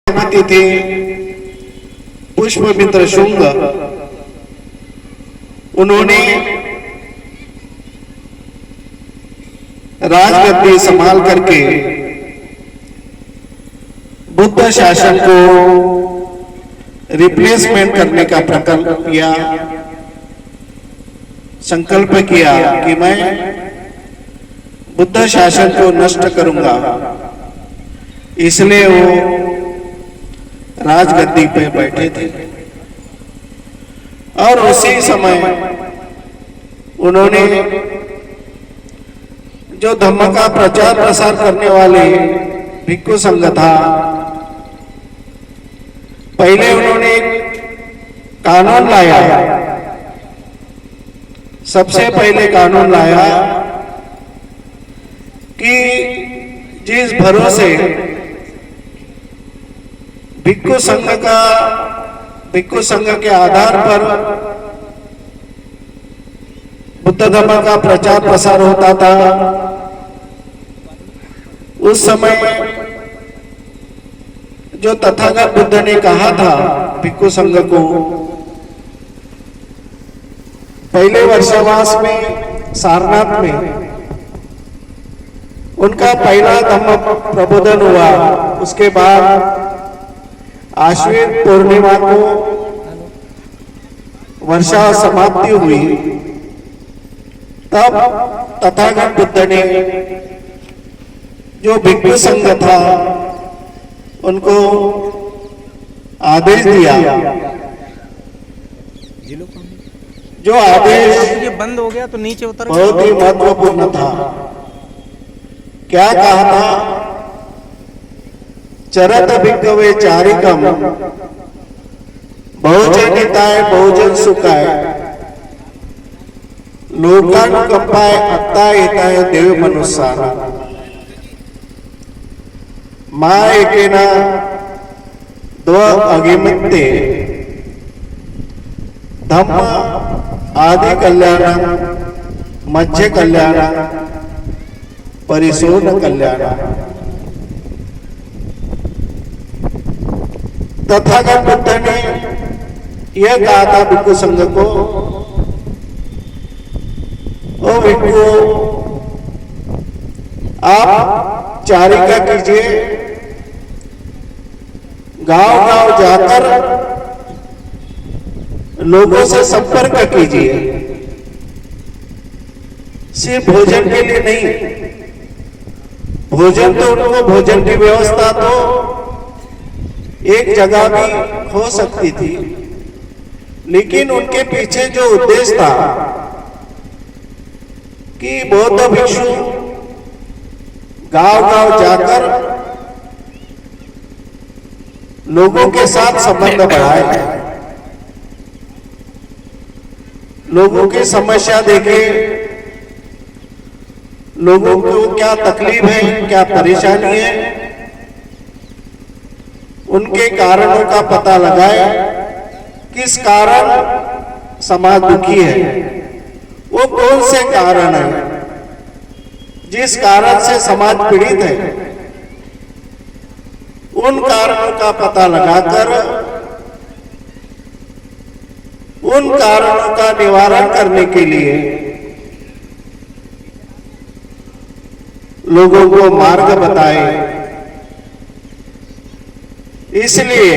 सेनापति थे पुष्पमित्र शुंग, उन्होंने राजगद्दी संभाल करके बुद्ध शासन को रिप्लेसमेंट करने का प्रकल्प किया, संकल्प किया कि मैं बुद्ध शासन को नष्ट करूंगा। इसलिए वो राजगद्दी पे बैठे थे और उसी समय उन्होंने जो धम्म का प्रचार प्रसार करने वाले भिक्षु संघ था, पहले उन्होंने कानून लाया। सबसे पहले कानून लाया कि जिस भरोसे भिक्षु संघ के आधार पर बुद्ध धर्म का प्रचार प्रसार होता था, उस समय जो तथागत बुद्ध ने कहा था भिक्षु संघ को, पहले वर्षावास में सारनाथ में उनका पहला धम्म प्रबोधन हुआ। उसके बाद आश्विन पूर्णिमा को वर्षा समाप्ति हुई, तब तथागत बुद्ध ने जो भिक्षु संघ था उनको आदेश दिया। जो आदेश ये बंद हो गया तो नीचे उतर बहुत ही महत्वपूर्ण था। क्या कहा था? चरत भिक्खवे चारिकम बहुजन हिताय बहुजन सुखाय लोकानुकंपाय अत्ता हिताय देव मनुष्याना मां एकेना द्व अगिमत्ते धम्म आदि कल्याण मध्य कल्याण परिपूर्ण कल्याण। तथागत बुद्ध ने यह कहा था भिक्षु संघ को, ओ भिक्षु, आप चारिका कीजिए, गांव-गांव जाकर लोगों से संपर्क कीजिए, सिर्फ भोजन के लिए नहीं। भोजन तो उनको भोजन की व्यवस्था तो एक जगह भी हो सकती थी, लेकिन उनके पीछे जो उद्देश्य था कि बौद्ध भिक्षु गांव-गांव जाकर लोगों के साथ संबंध बढ़ाए, लोगों की समस्या देखे, लोगों को क्या तकलीफ है, क्या परेशानी है, उनके कारणों का पता लगाए। किस कारण समाज दुखी है, वो कौन से कारण है जिस कारण से समाज पीड़ित है, उन कारणों का पता लगाकर उन कारणों का निवारण करने के लिए लोगों को मार्ग बताए। इसलिए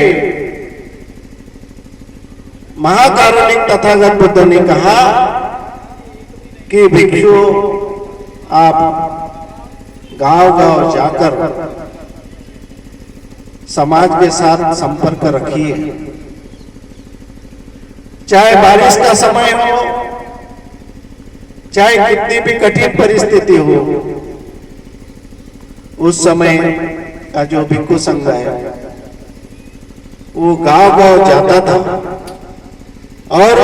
महाकारुणिक तथागत बुद्ध ने कहा कि भिक्षु, आप गांव-गांव जाकर समाज के साथ संपर्क रखिए, चाहे बारिश का समय हो, चाहे कितनी भी कठिन परिस्थिति हो, उस समय का जो भिक्षु संघ है वो गांव-गांव जाता था और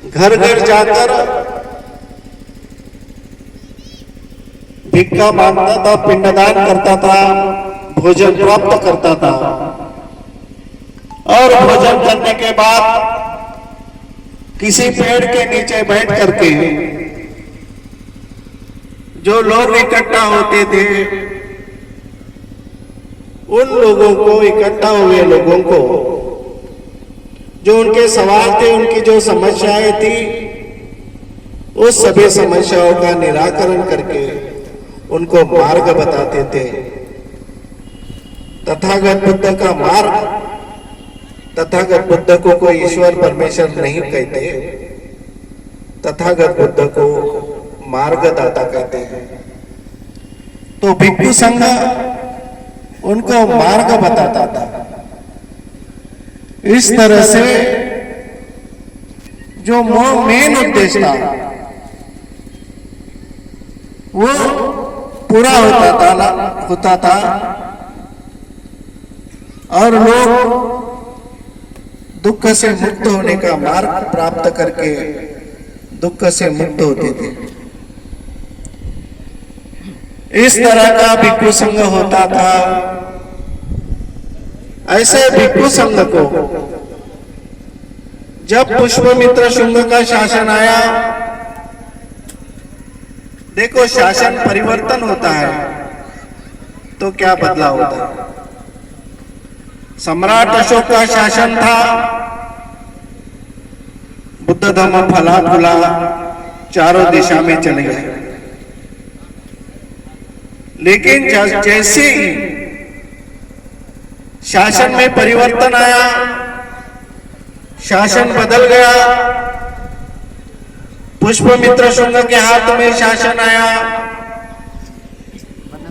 घर-घर जाकर भिक्षा मांगता था, पिंडदान करता था, भोजन प्राप्त करता था। और भोजन करने के बाद किसी पेड़ के नीचे बैठ करके जो लोग इकट्ठा होते थे उन लोगों को, इकट्ठा हुए लोगों को, जो उनके सवाल थे, उनकी जो समस्याएं थी, उस सभी समस्याओं का निराकरण करके उनको मार्ग बताते थे। तथागत बुद्ध का मार्ग, तथागत बुद्ध को कोई ईश्वर परमेश्वर नहीं कहते, तथागत बुद्ध को मार्गदाता कहते हैं। तो भिक्षु संघ उनको मार्ग बताता था। इस तरह से जो मेन उद्देश्य था वो पूरा होता था और लोग दुख से मुक्त होने का मार्ग प्राप्त करके दुख से मुक्त होते थे। इस तरह का भिक्षु संघ होता था। ऐसे भिक्षु संघ को जब पुष्पमित्र शुंग का शासन आया, देखो शासन परिवर्तन होता है तो क्या बदलाव होता है। सम्राट अशोक का शासन था, बुद्ध धर्म फला फूला, चारों दिशा में चले गए। लेकिन जैसे ही शासन में परिवर्तन आया, शासन बदल गया, पुष्पमित्र शुंग के हाथ में शासन आया,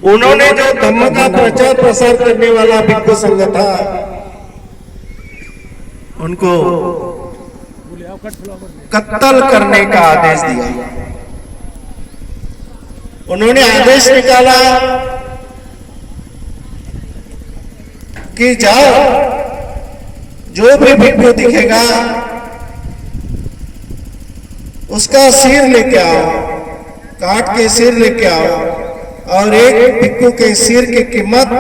उन्होंने जो धम्म का प्रचार प्रसार करने वाला भिक्षु संघ था, उनको कत्ल करने का आदेश दिया। उन्होंने आदेश निकाला कि जाओ, जो भी भिक्षु दिखेगा उसका सिर लेके आओ, काट के सिर लेके आओ, और एक भिक्षु के सिर की कीमत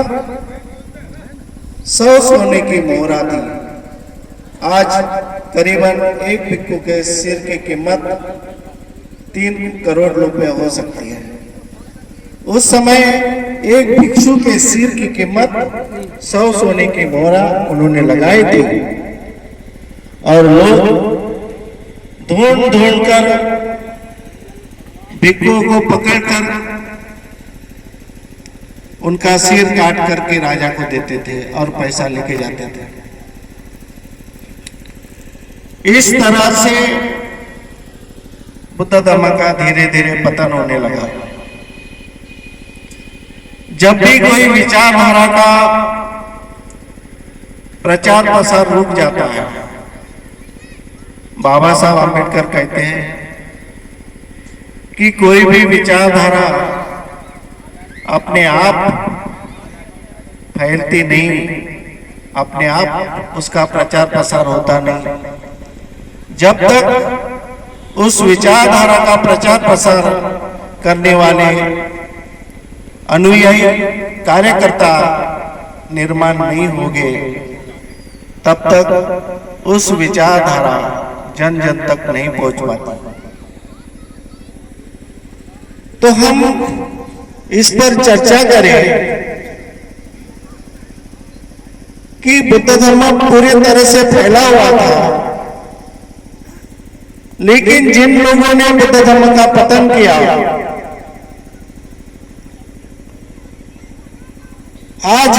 100 सोने की मोहरा थी। आज करीबन एक भिक्षु के सिर की कीमत 3 करोड़ रुपए हो सकती है। उस समय एक भिक्षु के सिर की कीमत 100 सोने की मोहरा उन्होंने लगाई थी, और लोग ढूंढ कर भिक्षुओं को पकड़कर उनका सिर काट करके राजा को देते थे और पैसा लेके जाते थे। इस तरह से बुद्ध धर्म का धीरे धीरे पतन होने लगा। जब भी कोई विचारधारा का प्रचार प्रसार रुक जाता है, बाबा साहब आम्बेडकर कहते हैं कि कोई भी विचारधारा अपने आप फैलती नहीं, अपने आप उसका प्रचार प्रसार होता नहीं। जब तक उस विचारधारा का प्रचार प्रसार करने वाले अनुयायी कार्यकर्ता निर्माण नहीं होंगे, तब तक उस विचारधारा जन जन तक नहीं पहुंच पाती। तो हम इस पर चर्चा करें कि बुद्ध धर्म पूरी तरह से फैला हुआ था, लेकिन जिन लोगों ने बुद्ध धर्म का पतन किया, आज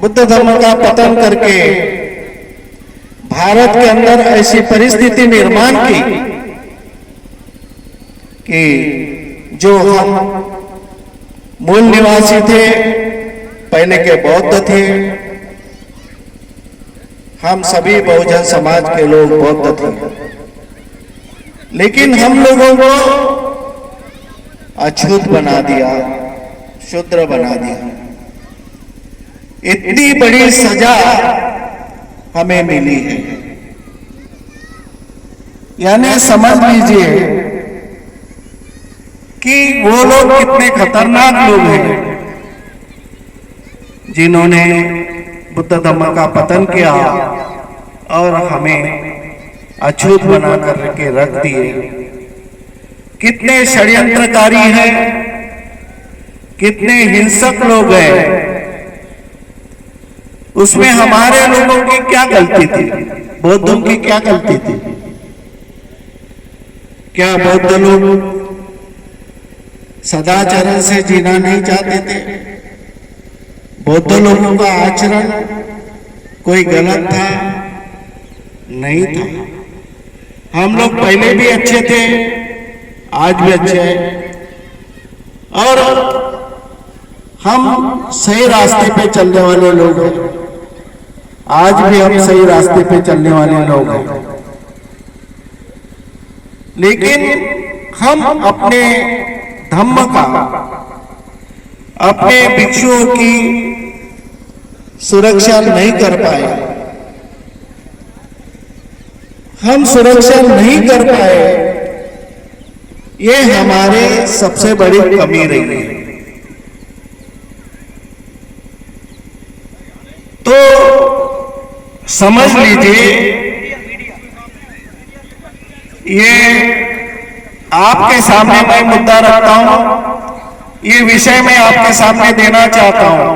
बुद्ध धर्म का पतन करके भारत के अंदर ऐसी परिस्थिति निर्माण की कि जो हम मूल निवासी थे, पहले के बौद्ध थे, हम सभी बहुजन समाज के लोग बौद्ध थे, लेकिन हम लोगों को अछूत बना दिया, शूद्र बना दिया। इतनी बड़ी सजा हमें मिली है। यानी समझ लीजिए कि वो लोग कितने खतरनाक लोग हैं जिन्होंने बुद्ध धर्म का पतन किया और हमें अछूत बना करके रख दिए। कितने षड्यंत्रकारी हैं, कितने हिंसक लोग हैं उसमें हमारे लोगों की क्या गलती थी, बौद्धों की क्या गलती थी? क्या बौद्ध लोग सदाचरण से जीना नहीं चाहते थे? बौद्ध लोगों का आचरण कोई गलत था? नहीं था। हम लोग पहले भी अच्छे थे, आज भी अच्छे हैं, और हम सही रास्ते पे चलने वाले लोग हैं। आज भी हम सही रास्ते पे चलने वाले लोग हैं, लेकिन हम अपने धम्म का, अपने भिक्षुओं की सुरक्षा नहीं कर पाए। हम सुरक्षा नहीं कर पाए, ये हमारे सबसे बड़ी कमी रही है। तो समझ लीजिए, ये आपके सामने मैं मुद्दा रखता हूं, ये विषय मैं आपके सामने देना चाहता हूं।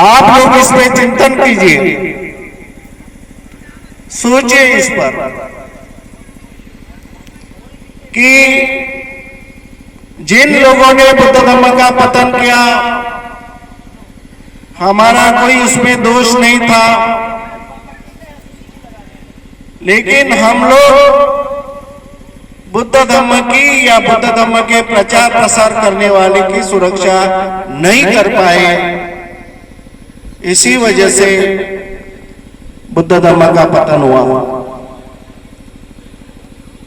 आप लोग इस पे चिंतन कीजिए, सोचिए इस पर कि जिन लोगों ने बुद्ध धर्म का पतन किया, हमारा कोई उसमें दोष नहीं था, लेकिन हम लोग बुद्ध धर्म की या बुद्ध धर्म के प्रचार प्रसार करने वाले की सुरक्षा नहीं कर पाए। इसी वजह से बुद्ध धर्म का पतन हुआ।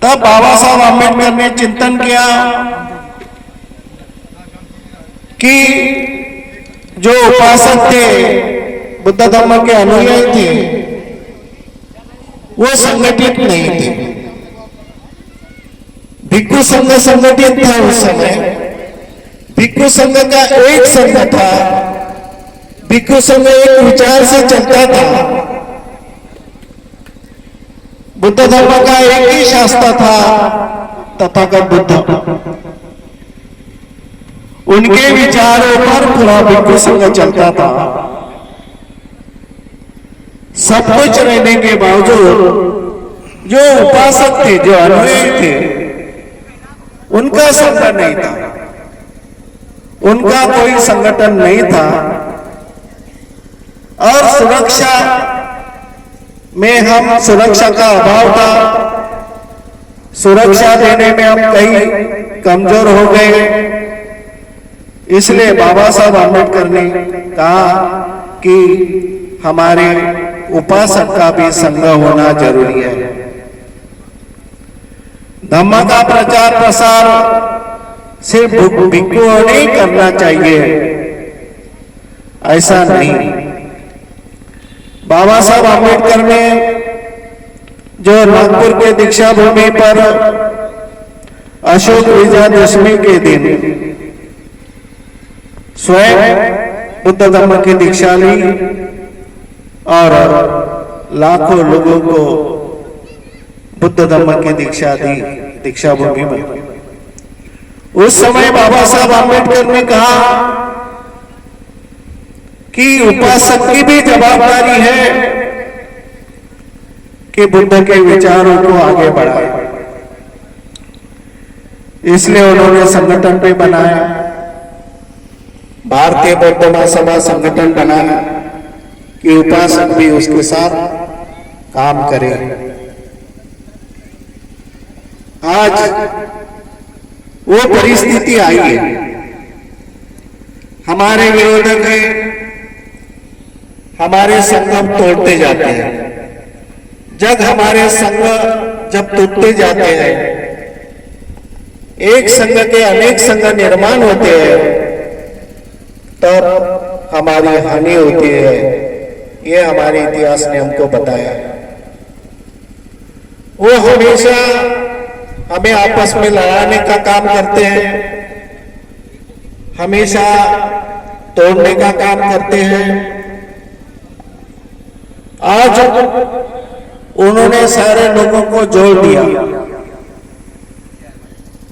तब बाबा साहब आम्बेडकर ने चिंतन किया कि जो उपासक थे, बुद्ध धर्म के अनुयायी थे, वो संगठित नहीं थे। भिक्षु संघ संगठित था उस समय। भिक्षु संघ का एक संघ था, भिक्षु संघ एक विचार से चलता था। बुद्ध धर्म का एक ही शास्त्र था, तथागत बुद्ध। उनके विचारों पर पूरा भिक्षु संघ चलता था। सब कुछ रहने के बावजूद जो उपासक थे, जो अनुयायी थे, उनका संघ नहीं था, उनका कोई संगठन नहीं था। और सुरक्षा में हम, सुरक्षा का अभाव था, सुरक्षा देने में हम कहीं कमजोर हो गए। इसलिए बाबा साहब आम्बेडकर ने कहा कि हमारे उपासक का भी संघ होना जरूरी है। धम्म का प्रचार प्रसार सिर्फ भिक्षुओं नहीं करना चाहिए, ऐसा नहीं। बाबा साहब आम्बेडकर ने जो नागपुर के दीक्षा भूमि पर अशोक विजयादशमी के दिन स्वयं बुद्ध धर्म की दीक्षा ली और लाखों लोगों को बुद्ध धर्म की दीक्षा दी दीक्षा भूमि में। उस समय बाबा साहब आम्बेडकर ने कहा कि उपासक की भी जवाबदारी है कि बुद्ध के विचारों को आगे बढ़ाए। इसलिए उन्होंने संगठन पे बनाया, भारतीय बौद्ध महासभा संगठन बनाया कि उपासक भी उसके साथ काम करे। आज वो परिस्थिति आई है, हमारे विरोधक है, हमारे संगम तोड़ते जाते हैं। जब हमारे संघ जब टूटते जाते हैं, एक संघ के अनेक संघ निर्माण होते हैं, तब हमारी हानि होती है। ये हमारे इतिहास ने हमको बताया। वो हमेशा हमें आपस में लड़ाने का काम करते हैं, हमेशा तोड़ने का काम करते हैं। आज उन्होंने सारे लोगों को जोड़ दिया।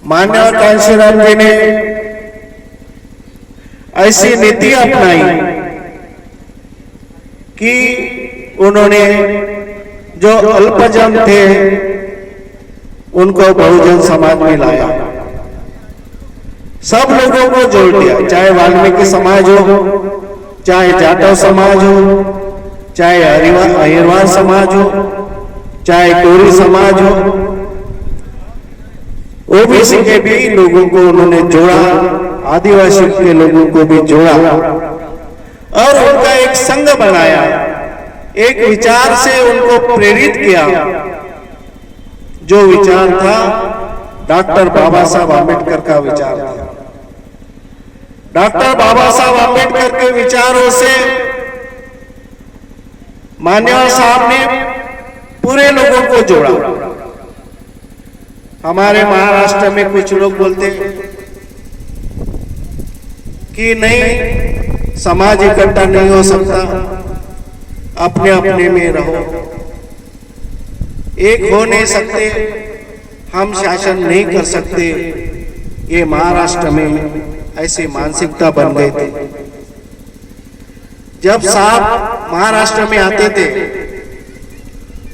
माननीय कांशीराम जी ने ऐसी नीति अपनाई कि उन्होंने जो अल्पजन थे उनको बहुजन समाज में लाया, सब लोगों को जोड़ दिया, चाहे वाल्मीकि समाज हो, चाहे जाटव समाज हो, चाहे अहिरवार समाज हो, चाहे कोरी समाज हो, ओबीसी के भी लोगों को उन्होंने जोड़ा, आदिवासी के लोगों को भी जोड़ा और उनका एक संघ बनाया, एक विचार से उनको प्रेरित किया, जो विचार था डॉक्टर बाबा साहब आम्बेडकर का विचार था। डॉक्टर बाबा साहब आम्बेडकर के विचारों से मान्यवर साहब ने पूरे लोगों को जोड़ा। हमारे महाराष्ट्र में कुछ लोग बोलते कि नहीं, समाज इकट्ठा नहीं हो सकता, अपने अपने में रहो, एक हो नहीं सकते, हम शासन नहीं कर सकते। ये महाराष्ट्र में ऐसी मानसिकता बन गई थी। जब साहब महाराष्ट्र में आते थे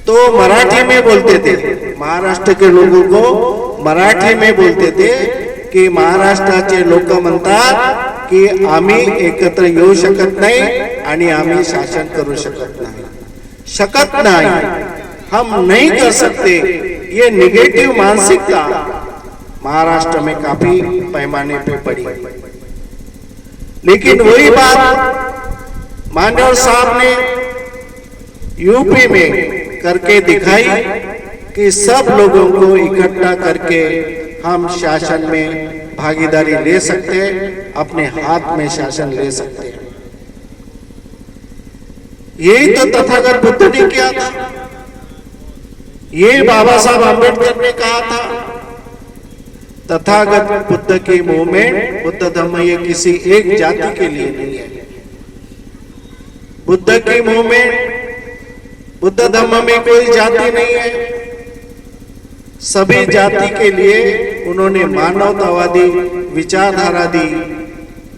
तो मराठी में बोलते थे, महाराष्ट्र के लोगों को मराठी में बोलते थे की महाराष्ट्राचे लोक म्हणतात की आम्ही एकत्र येऊ शकत नाही आणि आम्ही शासन करू शकत नाही, हम नहीं कर सकते। ये निगेटिव मानसिकता महाराष्ट्र में काफी पैमाने पे पड़ी। लेकिन वही बात मान्यवर साहब ने यूपी में करके दिखाई कि सब लोगों को इकट्ठा करके हम शासन में भागीदारी ले सकते हैं, अपने हाथ में शासन ले सकते हैं। यही तो तथागत बुद्ध ने किया था, ये बाबा साहब आम्बेडकर ने कहा था। तथागत बुद्ध की मूवमेंट, बुद्ध धर्म ये किसी एक जाति के लिए नहीं है। बुद्ध की मूवमेंट, बुद्ध धर्म में कोई जाति नहीं है, सभी जाति के लिए उन्होंने मानवतावादी विचारधारा दी,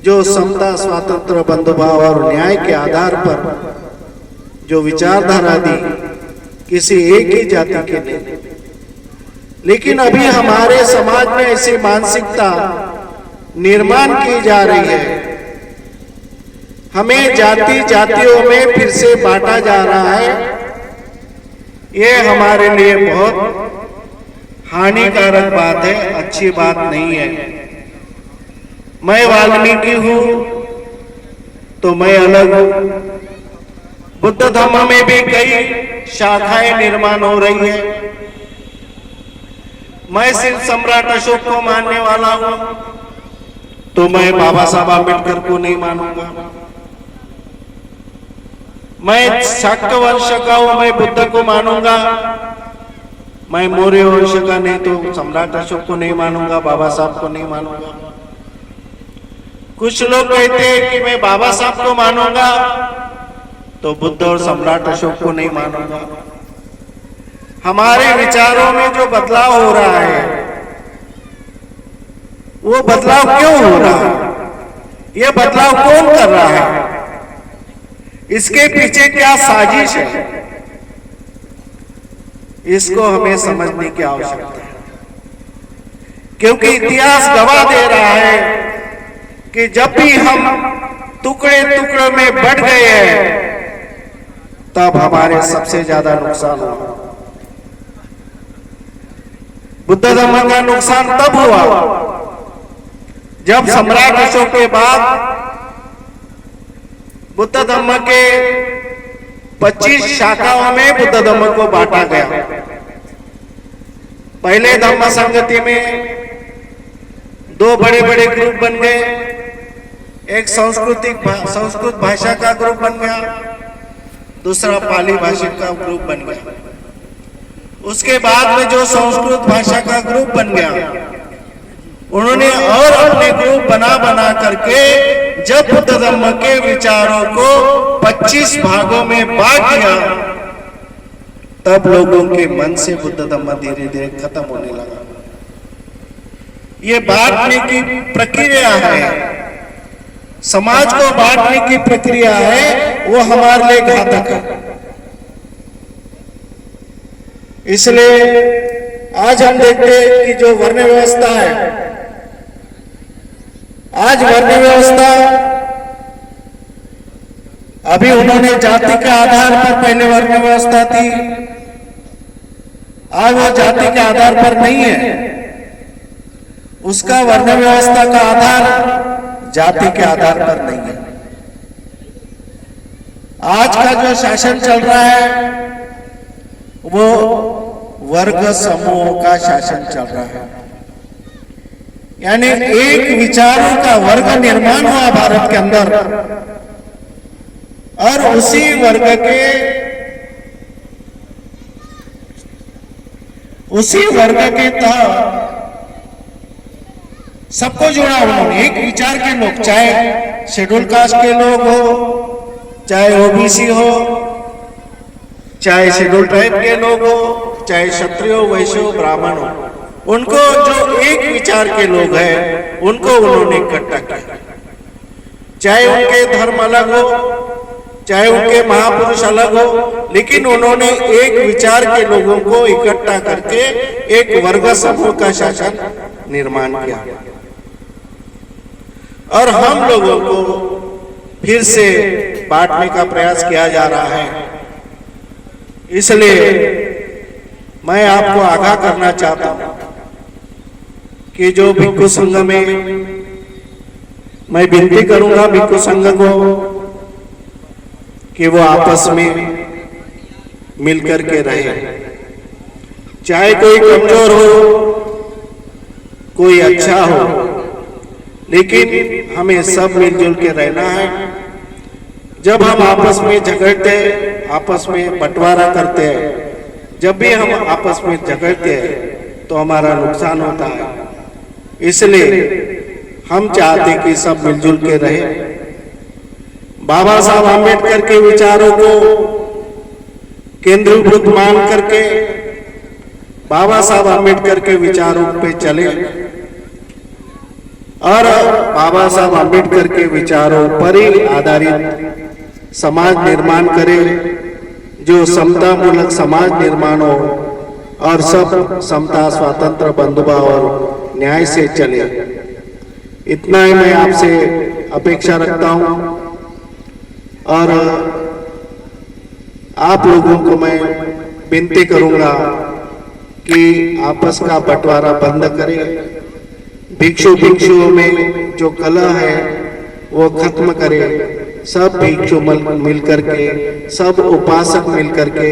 जो समता, स्वातंत्र, बंधुभाव और न्याय के आधार पर जो विचारधारा दी, किसी एक ही जाति के नहीं। लेकिन अभी हमारे समाज में ऐसी मानसिकता निर्माण की जा रही है, हमें जाति जातियों में फिर से बांटा जा रहा है। ये हमारे लिए बहुत हानिकारक बात है, अच्छी बात नहीं है। मैं वाल्मीकि हूं तो मैं अलग हूं। बुद्ध धर्म में भी कई शाखाएं निर्माण हो रही है। मैं सिर्फ सम्राट अशोक को मानने वाला हूं तो मैं बाबा साहब आम्बेडकर को नहीं मानूंगा। मैं शाक्य वंश का हूं, मैं बुद्ध को मानूंगा। मैं मौर्य वंश का नहीं तो सम्राट अशोक को नहीं मानूंगा, बाबा साहब को नहीं मानूंगा। कुछ लोग कहते हैं कि मैं बाबा साहब को मानूंगा तो बुद्ध और सम्राट अशोक को नहीं मानूंगा। हमारे विचारों में जो बदलाव हो रहा है, वो बदलाव क्यों हो रहा है? ये बदलाव कौन कर रहा है? इसके पीछे क्या साजिश है? इसको हमें समझने की आवश्यकता है, क्योंकि इतिहास गवाह दे रहा है कि जब भी हम टुकड़े टुकड़े में बढ़ गए हैं तब हमारे सबसे ज्यादा नुकसान हुआ। बुद्ध धर्म का नुकसान तब हुआ जब सम्राट अशोक के बाद बुद्ध धर्म के 25 शाखाओं में बुद्ध धर्म को बांटा गया। पहले धम्म संगति में 2 बड़े बड़े ग्रुप बन गए, एक संस्कृत भाषा का ग्रुप बन गया, दूसरा पाली भाषिक का ग्रुप बन गया। उसके बाद में जो संस्कृत भाषा का ग्रुप बन गया, उन्होंने और अपने ग्रुप बना बना करके जब बुद्ध धर्म के विचारों को 25 भागों में बांट दिया, तब लोगों के मन से बुद्ध धर्म धीरे धीरे खत्म होने लगा। ये बांटने की प्रक्रिया है, समाज को बांटने की प्रक्रिया है वो हमारे लिए घातक है। इसलिए आज हम देखते हैं कि जो वर्ण व्यवस्था है, आज वर्ण व्यवस्था अभी उन्होंने जाति के आधार पर पहले वर्ण व्यवस्था थी, आज वो जाति के आधार पर नहीं है। उसका वर्ण व्यवस्था का आधार जाति के आधार पर नहीं है। आज का जो शासन चल रहा है वो वर्ग समूहों का शासन चल रहा है, यानी एक विचारों का वर्ग निर्माण हुआ भारत के अंदर और उसी वर्ग के तहत सबको जोड़ा उन्होंने। एक विचार के लोग, चाहे शेड्यूल कास्ट के लोग हो, चाहे ओबीसी हो, चाहे शेड्यूल ट्राइब के लोग हो, चाहे क्षत्रिय हो, वैश्य हो, ब्राह्मण हो, उनको जो एक विचार के लोग हैं उनको उन्होंने इकट्ठा किया। चाहे उनके धर्म अलग हो, चाहे उनके महापुरुष अलग हो, लेकिन उन्होंने एक विचार के लोगों को इकट्ठा करके एक वर्ग समूह का शासन निर्माण किया। और हम लोगों को फिर से बांटने का प्रयास किया जा रहा है। इसलिए मैं आपको आगाह करना चाहता हूं कि जो भिक्षु संघ में मैं विनती करूंगा भिक्षु संघ को कि वो आपस में मिलकर के रहे। चाहे कोई कमजोर हो, कोई अच्छा हो, लेकिन हमें सब मिलजुल के रहना है। जब हम आपस में झगड़ते, आपस में बंटवारा करते हैं, जब भी हम आपस में झगड़ते हैं तो हमारा नुकसान होता है। इसलिए हम चाहते कि सब मिलजुल के रहे। बाबा साहब आम्बेडकर के विचारों को केंद्रीभूत मान करके बाबा साहब आम्बेडकर के विचारों पे चले और बाबा साहब आम्बेडकर के विचारों पर ही आधारित समाज निर्माण करे, जो समता मूलक समाज निर्माण हो और सब समता, स्वातंत्र, बंधुभाव और न्याय से चले। इतना ही मैं आपसे अपेक्षा रखता हूं और आप लोगों को मैं विनती करूंगा कि आपस का बंटवारा बंद करें। भिक्षुओं में जो कलह है वो खत्म करे। सब भिक्षु मिलकर के, सब उपासक मिलकर के